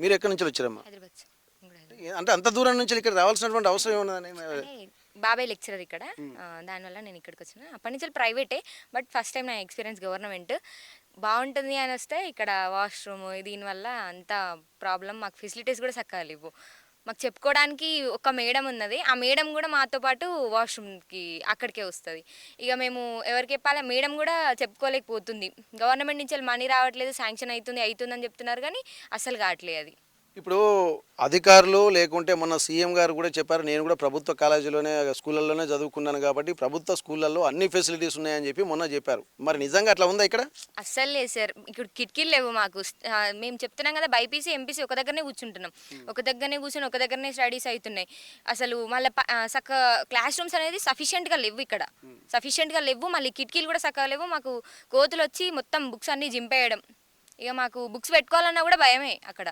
మీరు ఎక్కడి నుంచి వచ్చారమ్మా? హైదరాబాద్ సార్. నేను కూడా హైదరాబాద్. అంటే అంత దూరం నుంచి ఇక్కడ రావాల్సినటువంటి అవసరం ఏమున్నదని? అంటే బాబాయ్ లెక్చరర్ ఇక్కడ. దానివల్ల నేను ఇక్కడికి వచ్చిన. అప్పటి నుంచి ప్రైవేటే. బట్ ఫస్ట్ టైం నా ఎక్స్పీరియన్స్ గవర్నమెంట్. బాగుంటుంది అని వస్తే ఇక్కడ వాష్రూమ్ దీనివల్ల అంత ప్రాబ్లం. మాకు ఫెసిలిటీస్ కూడా చక్కగా లేవు. మాకు చెప్పుకోవడానికి ఒక మేడం ఉన్నది. ఆ మేడం కూడా మాతో పాటు వాష్రూమ్కి అక్కడికే వస్తుంది. ఇక మేము ఎవరికి చెప్పాలి, మేడం కూడా చెప్పుకోలేకపోతుంది. గవర్నమెంట్ నుంచి మనీ రావట్లేదు, శాంక్షన్ అవుతుందని చెప్తున్నారు కానీ అసలు కావట్లేదు అది. ఇప్పుడు అధికారులు లేకుంటే మొన్న సీఎం గారు కూడా చెప్పారు, నేను కూడా ప్రభుత్వ కాలేజీలోనే స్కూళ్ళల్లోనే చదువుకున్నాను కాబట్టి ప్రభుత్వ స్కూళ్ళల్లో అన్ని ఫెసిలిటీస్ ఉన్నాయని చెప్పి మొన్న చెప్పారు. మరి నిజంగా అట్లా ఉందా ఇక్కడ? అస్సలు లేదు సార్. ఇక్కడ కిటికీలు లేవు మాకు. మేము చెప్తున్నాం కదా, బైపీసీ ఎంపీసీ ఒక దగ్గరనే కూర్చుంటున్నాం. ఒక దగ్గరనే కూర్చొని ఒక దగ్గరనే స్టడీస్ అవుతున్నాయి. అసలు మళ్ళీ క్లాస్ రూమ్స్ అనేది సఫిషియెంట్గా లేవు ఇక్కడ. సఫిషియెంట్గా లేవు. మళ్ళీ కిటికీలు కూడా చక్కగా లేవు. మాకు కోతులు వచ్చి మొత్తం బుక్స్ అన్నీ జింపేయడం. ఇక మాకు బుక్స్ పెట్టుకోవాలన్నా కూడా భయమే అక్కడ.